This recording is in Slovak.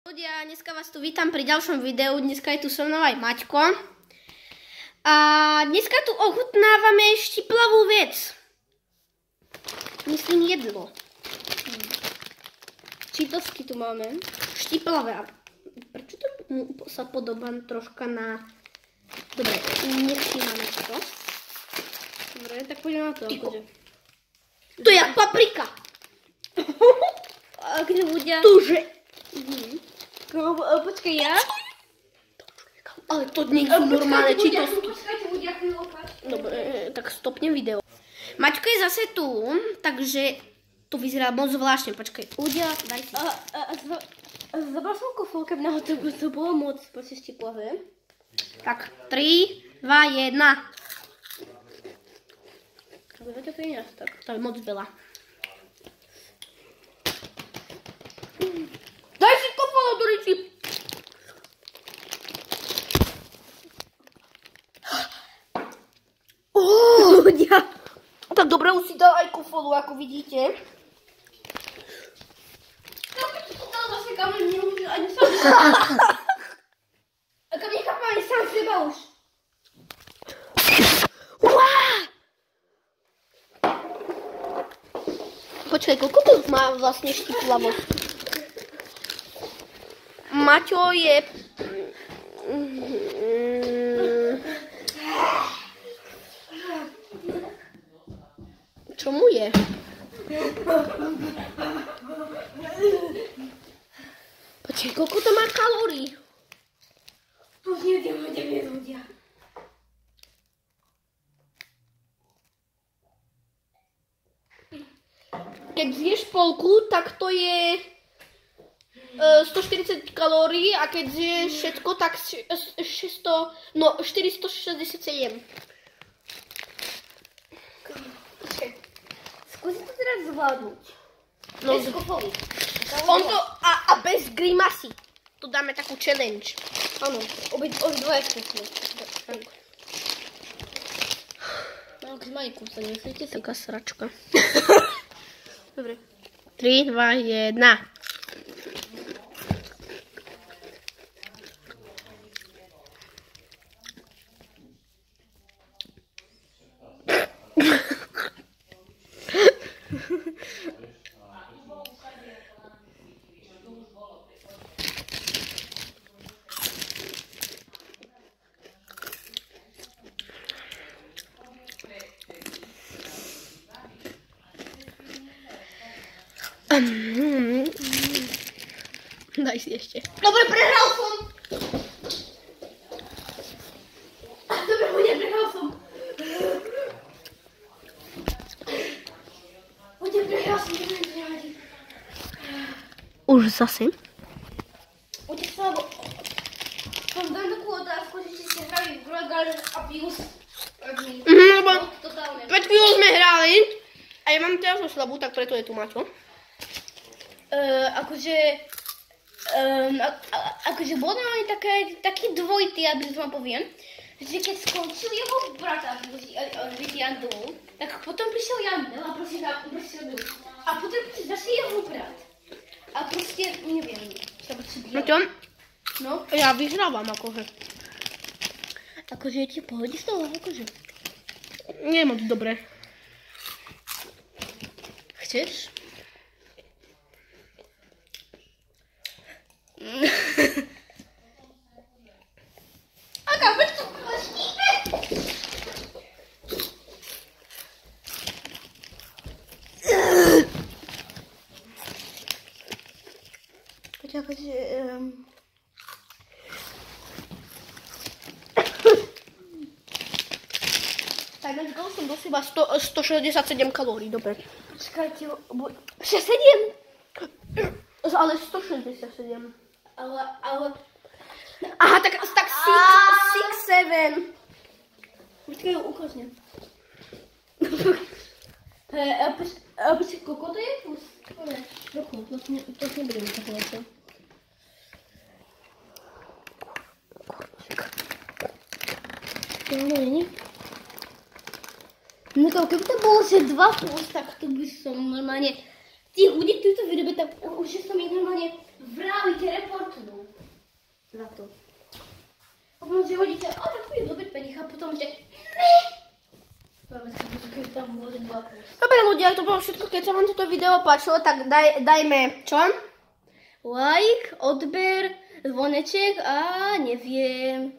Ľudia, dneska vás tu vítam pri ďalšom videu. Dneska je tu so mnou aj Maťko. A dneska tu ochutnávame štiplavú vec. Myslím jedlo. Čítosky tu máme. Štiplavé. Prečo to sa podobá troška na... Dobre, nevšímame to. Dobre, tak poďme na to. To je paprika. A kde ľudia... Tuže. Počkaj, ja? Ale to nie sú normálne čítosky. Dobre, tak stopnem video. Maťko je zase tu, takže to vyzerá moc zvláštne. Počkaj, ľudia, daj si. Zabral som kofol, keby na to bolo moc proste štiplavé. Tak, 3, 2, 1. To priniesť, tak to je moc veľa. Daj si kofol do riči. Ľudia. Tak dobre, už si dal aj kofolu, ako vidíte. Zase kameň nemôže ani sám seba. Kameň nechápam ani sám seba už. Počkaj, koľko to má vlastne štiplavosť? Maťo je... Čo mu je? Počkaj, koľko to má kalórií? To neviem ľudia. Keď zješ polku, tak to je 140 kalórií a keď zješ všetko, tak 467. Skúsi to teraz zvládnuť. No, bez kofoly. A bez grimasy. Tu dáme takú challenge. Áno, obidvoje skúsme. Malý kúsa, nemyslíte si? Taká sračka. Dobre. 3, 2, 1. Daj si ešte. Dobre, prehral som. Dobre, prehral som. Už zase? Poďte sa, lebo som dám takú otázku, že či ste hrali Grog Garden Abuse. Lebo 5 kg sme hrali a ja mám teraz slabú, tak preto je tu Maťo. Akože bol nám taký dvojitý, aby som vám poviem, že keď skončil jeho brat a Jandou, tak potom prišiel Jandel a proste a potom zase jeho brat. A proste, neviem, sa proste bíjal. No? Ja vyhrávam akože. Akože je ti v pohode z toho, akože? Nie je moc dobre. Chceš? Aga, veď to vlastníme! Počkaj, tak let's go, som dosiahla 167 kalórií, dobre. Počkajte, 67? Ale 167. Ale... Aha, tak 6, 7. Počkaj, ukazne. Počkaj, koľko to je plus? Trochu, to nebudem takováto. To nie? No keby to bolo, že 2 plus, tak to by som normálne... Tí ľudí, ktorí to vyrobia, tak už som ich normálne vrali tie reporty. môžete... Dobre ľudia, to bolo všetko, keď sa vám toto video páčilo, tak dajme čo? Like, odber, zvoneček a neviem.